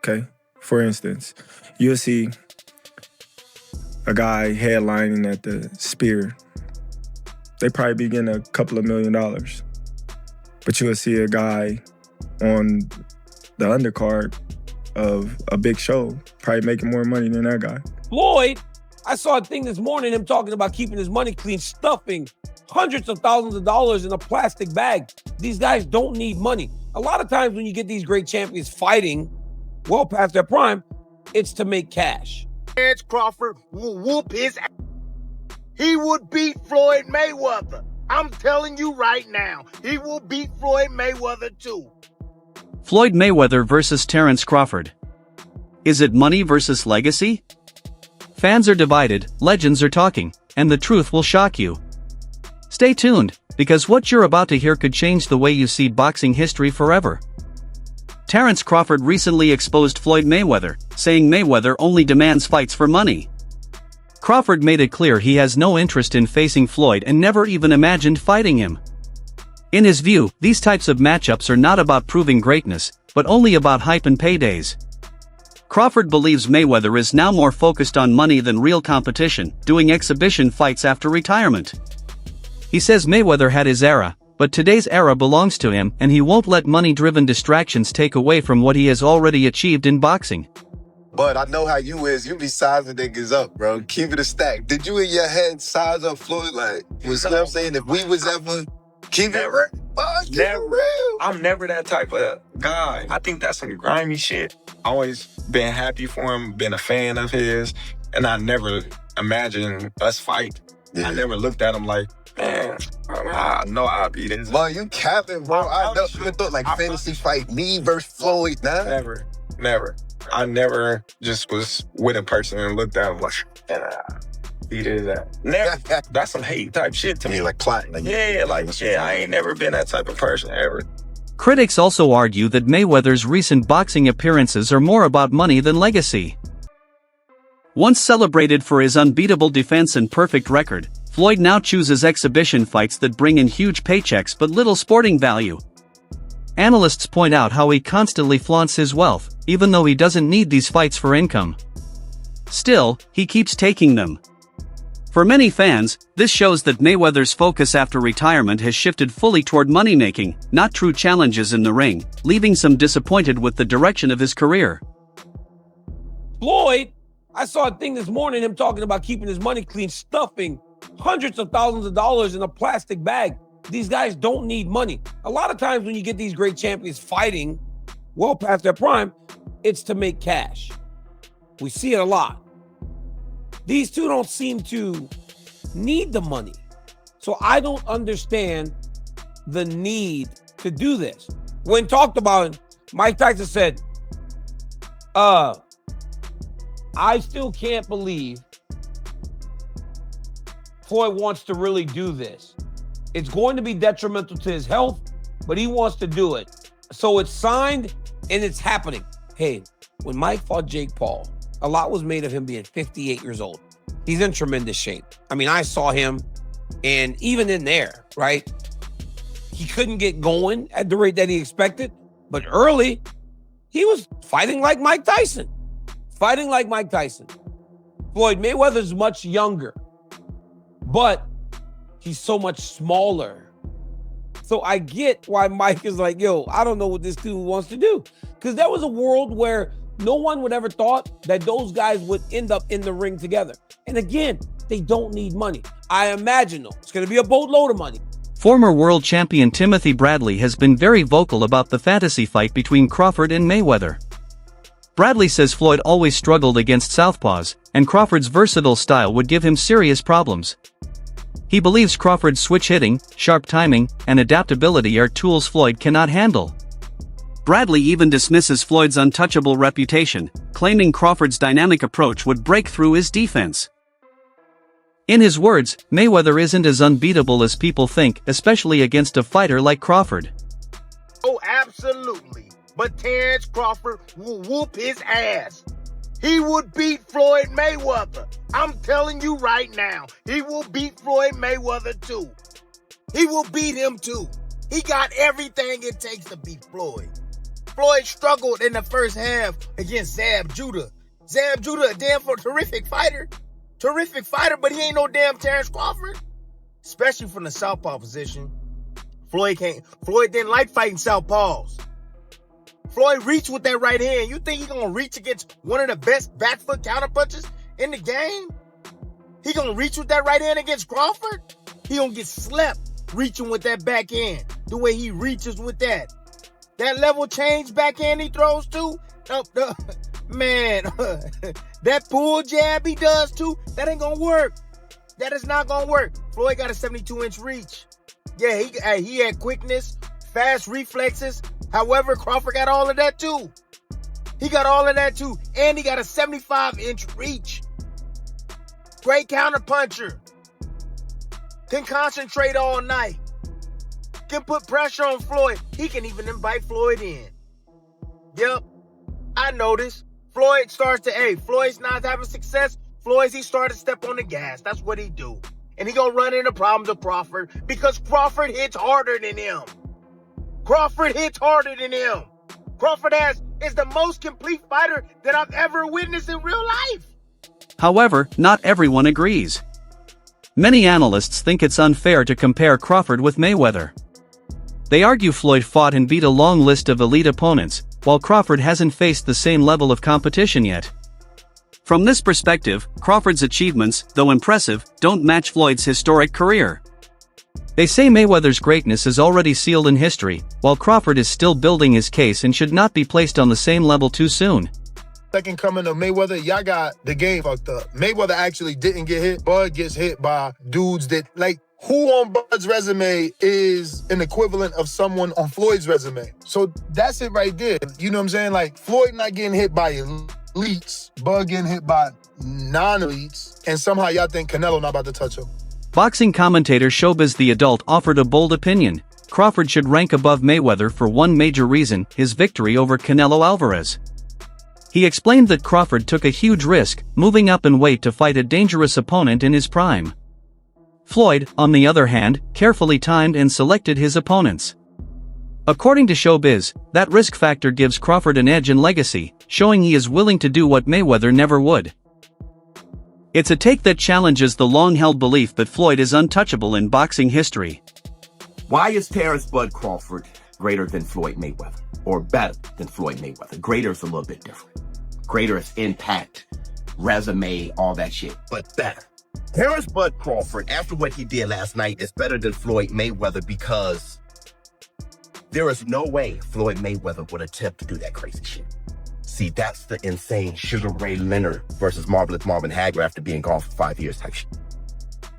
okay? For instance, you'll see a guy headlining at the Spear. They probably be getting a couple of $1 million. But you'll see a guy on the undercard of a big show probably making more money than that guy. Floyd, I saw a thing this morning, him talking about keeping his money clean, stuffing hundreds of thousands of dollars in a plastic bag. These guys don't need money. A lot of times when you get these great champions fighting well past their prime, it's to make cash. Terence Crawford will whoop his ass. He would beat Floyd Mayweather. I'm telling you right now, he will beat Floyd Mayweather too. Floyd Mayweather versus Terence Crawford. Is it money versus legacy? Fans are divided, legends are talking, and the truth will shock you. Stay tuned, because what you're about to hear could change the way you see boxing history forever. Terence Crawford recently exposed Floyd Mayweather, saying Mayweather only demands fights for money. Crawford made it clear he has no interest in facing Floyd and never even imagined fighting him. In his view, these types of matchups are not about proving greatness, but only about hype and paydays. Crawford believes Mayweather is now more focused on money than real competition, doing exhibition fights after retirement. He says Mayweather had his era, but today's era belongs to him and he won't let money-driven distractions take away from what he has already achieved in boxing. But I know how you is. You be sizing niggas up, bro. Keep it a stack. Did you in your head size up Floyd? Like, you know what I'm saying? If we was ever... Keep Never. it Never. real. I'm never that type of guy. I think that's some grimy shit. Always been happy for him, been a fan of his, and I never imagined us fight. Yeah. I never looked at him like, man, I know I'll be this. Bro, you capping, bro. I never thought like fantasy fight me versus Floyd, nah. Never. I never just was with a person and looked at him like, he did that. Never. That's some hate type shit to me. Like plotting. Like, I ain't never been that type of person ever. Critics also argue that Mayweather's recent boxing appearances are more about money than legacy. Once celebrated for his unbeatable defense and perfect record, Floyd now chooses exhibition fights that bring in huge paychecks but little sporting value. Analysts point out how he constantly flaunts his wealth, even though he doesn't need these fights for income. Still, he keeps taking them. For many fans, this shows that Mayweather's focus after retirement has shifted fully toward money-making, not true challenges in the ring, leaving some disappointed with the direction of his career. Floyd, I saw a thing this morning, him talking about keeping his money clean, stuffing hundreds of thousands of dollars in a plastic bag. These guys don't need money. A lot of times when you get these great champions fighting well past their prime, it's to make cash. We see it a lot. These two don't seem to need the money. So I don't understand the need to do this. When talked about, Mike Tyson said, I still can't believe Floyd wants to really do this. It's going to be detrimental to his health, but he wants to do it. So it's signed and it's happening. Hey, when Mike fought Jake Paul, a lot was made of him being 58 years old. He's in tremendous shape. I mean, I saw him, and even in there, right? He couldn't get going at the rate that he expected, but early, he was fighting like Mike Tyson. Fighting like Mike Tyson. Floyd Mayweather's much younger, but he's so much smaller. So I get why Mike is like, yo, I don't know what this dude wants to do. Because there was a world where no one would ever thought that those guys would end up in the ring together. And again, they don't need money. I imagine, though, it's going to be a boatload of money. Former world champion Timothy Bradley has been very vocal about the fantasy fight between Crawford and Mayweather. Bradley says Floyd always struggled against southpaws, and Crawford's versatile style would give him serious problems. He believes Crawford's switch hitting, sharp timing, and adaptability are tools Floyd cannot handle. Bradley even dismisses Floyd's untouchable reputation, claiming Crawford's dynamic approach would break through his defense. In his words, Mayweather isn't as unbeatable as people think, especially against a fighter like Crawford. Oh, absolutely. But Terence Crawford will whoop his ass. He would beat Floyd Mayweather. I'm telling you right now, he will beat Floyd Mayweather too. He will beat him too. He got everything it takes to beat Floyd. Floyd struggled in the first half against Zab Judah. Zab Judah, a damn terrific fighter. Terrific fighter, but he ain't no damn Terence Crawford. Especially from the southpaw position. Floyd didn't like fighting southpaws. Floyd reached with that right hand. You think he gonna reach against one of the best back foot counterpunchers in the game? He gonna reach with that right hand against Crawford? He gonna get slept reaching with that backhand. The way he reaches with that. That level change backhand he throws too. Man, that pull jab he does too, that ain't gonna work. That is not gonna work. Floyd got a 72-inch reach. Yeah, he had quickness, fast reflexes. However, Crawford got all of that too. He got all of that too. And he got a 75-inch reach. Great counterpuncher. Can concentrate all night. Can put pressure on Floyd. He can even invite Floyd in. Yep, I noticed. Floyd's not having success. He started to step on the gas. That's what he do. And he gonna run into problems with Crawford because Crawford hits harder than him. Crawford is the most complete fighter that I've ever witnessed in real life. However, not everyone agrees. Many analysts think it's unfair to compare Crawford with Mayweather. They argue Floyd fought and beat a long list of elite opponents, while Crawford hasn't faced the same level of competition yet. From this perspective, Crawford's achievements, though impressive, don't match Floyd's historic career. They say Mayweather's greatness is already sealed in history, while Crawford is still building his case and should not be placed on the same level too soon. Second coming of Mayweather, y'all got the game fucked up. Mayweather actually didn't get hit. Bud gets hit by dudes that, who on Bud's resume is an equivalent of someone on Floyd's resume? So that's it right there. You know what I'm saying? Floyd not getting hit by elites, Bud getting hit by non-elites, and somehow y'all think Canelo not about to touch him. Boxing commentator Showbiz the Adult offered a bold opinion. Crawford should rank above Mayweather for one major reason: his victory over Canelo Alvarez. He explained that Crawford took a huge risk, moving up in weight to fight a dangerous opponent in his prime. Floyd, on the other hand, carefully timed and selected his opponents. According to Showbiz, that risk factor gives Crawford an edge in legacy, showing he is willing to do what Mayweather never would. It's a take that challenges the long-held belief that Floyd is untouchable in boxing history. Why is Terence Bud Crawford greater than Floyd Mayweather? Or better than Floyd Mayweather? Greater is a little bit different. Greater is impact, resume, all that shit, but better. Terence Bud Crawford, after what he did last night, is better than Floyd Mayweather because there is no way Floyd Mayweather would attempt to do that crazy shit. See, that's the insane Sugar Ray Leonard versus Marvelous Marvin Hagler after being gone for 5 years type shit.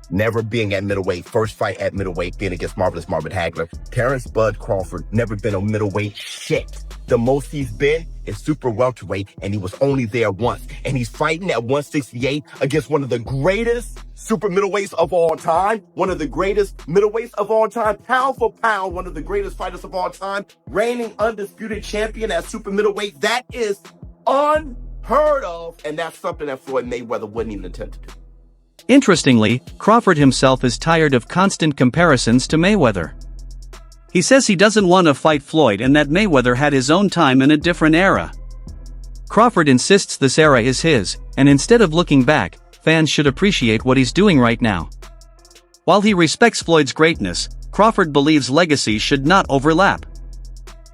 Never being at middleweight, first fight at middleweight, being against Marvelous Marvin Hagler. Terence Bud Crawford never been a middleweight shit. The most he's been is super welterweight, and he was only there once. And he's fighting at 168 against one of the greatest super middleweights of all time, one of the greatest middleweights of all time, pound for pound, one of the greatest fighters of all time, reigning undisputed champion at super middleweight. That is unheard of, and that's something that Floyd Mayweather wouldn't even attempt to do. Interestingly, Crawford himself is tired of constant comparisons to Mayweather. He says he doesn't want to fight Floyd and that Mayweather had his own time in a different era. Crawford insists this era is his, and instead of looking back, fans should appreciate what he's doing right now. While he respects Floyd's greatness, Crawford believes legacies should not overlap.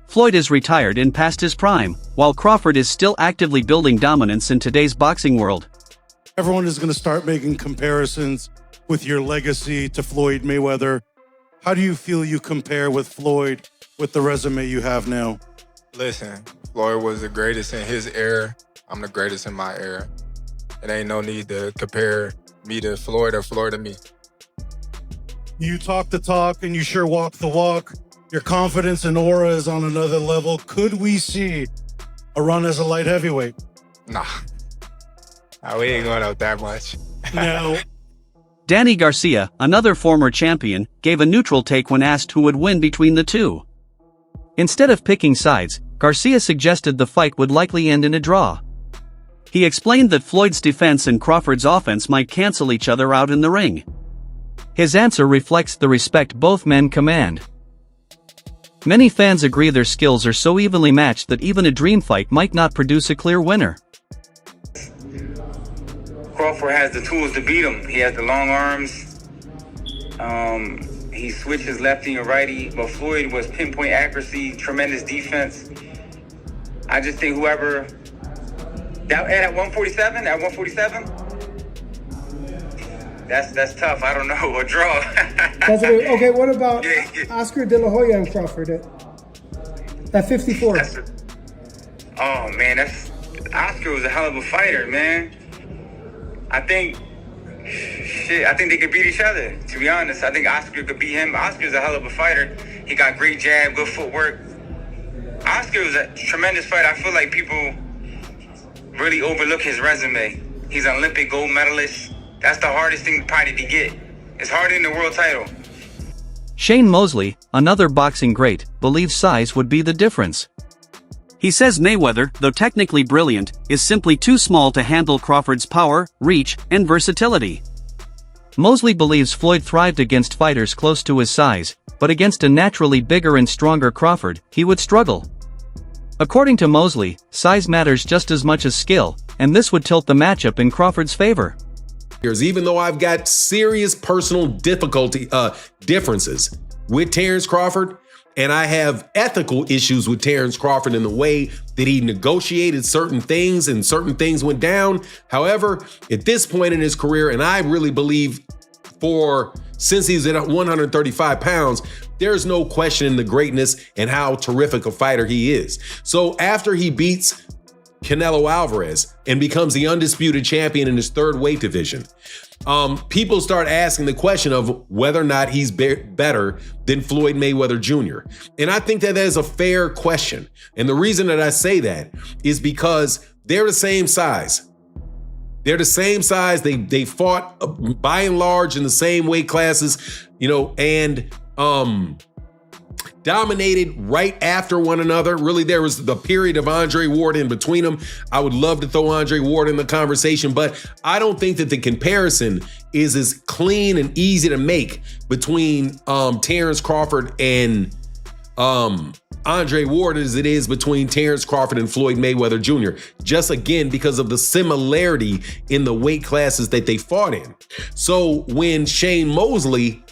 Floyd is retired and past his prime, while Crawford is still actively building dominance in today's boxing world. Everyone is going to start making comparisons with your legacy to Floyd Mayweather. How do you feel you compare with Floyd with the resume you have now? Listen, Floyd was the greatest in his era. I'm the greatest in my era. It ain't no need to compare me to Floyd or Floyd to me. You talk the talk and you sure walk the walk. Your confidence and aura is on another level. Could we see a run as a light heavyweight? Nah, we ain't going out that much. No. Danny Garcia, another former champion, gave a neutral take when asked who would win between the two. Instead of picking sides, Garcia suggested the fight would likely end in a draw. He explained that Floyd's defense and Crawford's offense might cancel each other out in the ring. His answer reflects the respect both men command. Many fans agree their skills are so evenly matched that even a dream fight might not produce a clear winner. Crawford has the tools to beat him. He has the long arms. He switches lefty and righty, but Floyd was pinpoint accuracy, tremendous defense. I just think whoever that at 147, that's tough. I don't know. A draw. Okay, what about Oscar De La Hoya and Crawford at 54? Oh man, Oscar was a hell of a fighter, man. I think they could beat each other, to be honest. I think Oscar could beat him. Oscar's a hell of a fighter. He got great jab, good footwork. Oscar was a tremendous fighter. I feel like people really overlook his resume. He's an Olympic gold medalist. That's the hardest thing probably to get. It's harder than the world title. Shane Mosley, another boxing great, believes size would be the difference. He says Mayweather, though technically brilliant, is simply too small to handle Crawford's power, reach, and versatility. Mosley believes Floyd thrived against fighters close to his size, but against a naturally bigger and stronger Crawford, he would struggle. According to Mosley, size matters just as much as skill, and this would tilt the matchup in Crawford's favor. Even though I've got serious personal differences with Terence Crawford, and I have ethical issues with Terence Crawford in the way that he negotiated certain things and certain things went down. However, at this point in his career, and I really believe since he's at 135 pounds, there's no questioning the greatness and how terrific a fighter he is. So after he beats Canelo Alvarez and becomes the undisputed champion in his third weight division, people start asking the question of whether or not he's better than Floyd Mayweather Jr. And I think that is a fair question. And the reason that I say that is because they're the same size. They're the same size. They fought by and large in the same weight classes, and dominated right after one another. Really, there was the period of Andre Ward in between them. I would love to throw Andre Ward in the conversation, but I don't think that the comparison is as clean and easy to make between Terence Crawford and Andre Ward as it is between Terence Crawford and Floyd Mayweather Jr. Just again, because of the similarity in the weight classes that they fought in. So when Shane Mosley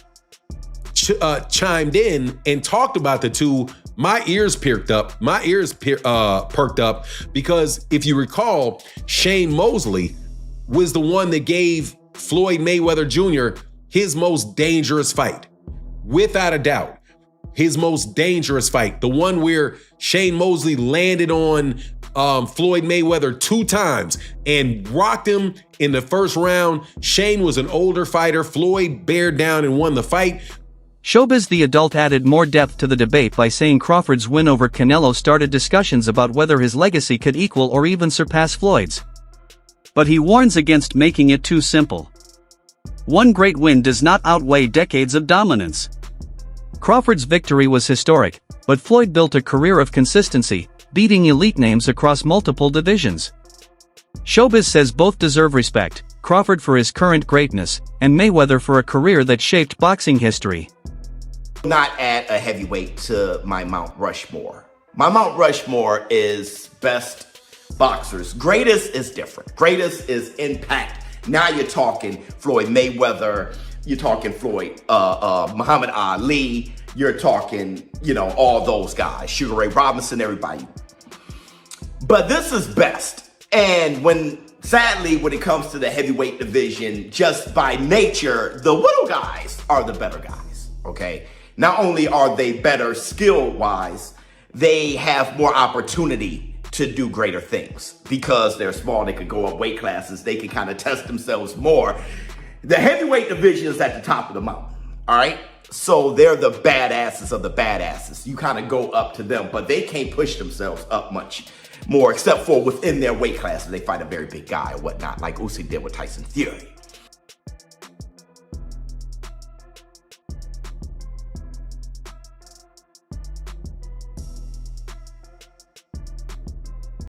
chimed in and talked about the two, my ears perked up. Perked up because if you recall, Shane Mosley was the one that gave Floyd Mayweather Jr. his most dangerous fight, without a doubt. His most dangerous fight, the one where Shane Mosley landed on Floyd Mayweather 2 times and rocked him in the first round. Shane was an older fighter. Floyd bared down and won the fight. Showbiz the Adult added more depth to the debate by saying Crawford's win over Canelo started discussions about whether his legacy could equal or even surpass Floyd's. But he warns against making it too simple. One great win does not outweigh decades of dominance. Crawford's victory was historic, but Floyd built a career of consistency, beating elite names across multiple divisions. Showbiz says both deserve respect, Crawford for his current greatness, and Mayweather for a career that shaped boxing history. Not add a heavyweight to my Mount Rushmore. My Mount Rushmore is best boxers. Greatest is different. Greatest is impact. Now you're talking Floyd Mayweather, you're talking Muhammad Ali, you're talking, all those guys, Sugar Ray Robinson, everybody. But this is best. And sadly, when it comes to the heavyweight division, just by nature, the little guys are the better guys, okay? Not only are they better skill-wise, they have more opportunity to do greater things. Because they're small, they can go up weight classes, they can kind of test themselves more. The heavyweight division is at the top of the mountain, all right? So they're the badasses of the badasses. You kind of go up to them, but they can't push themselves up much more, except for within their weight classes. They fight a very big guy or whatnot, like Usyk did with Tyson Fury.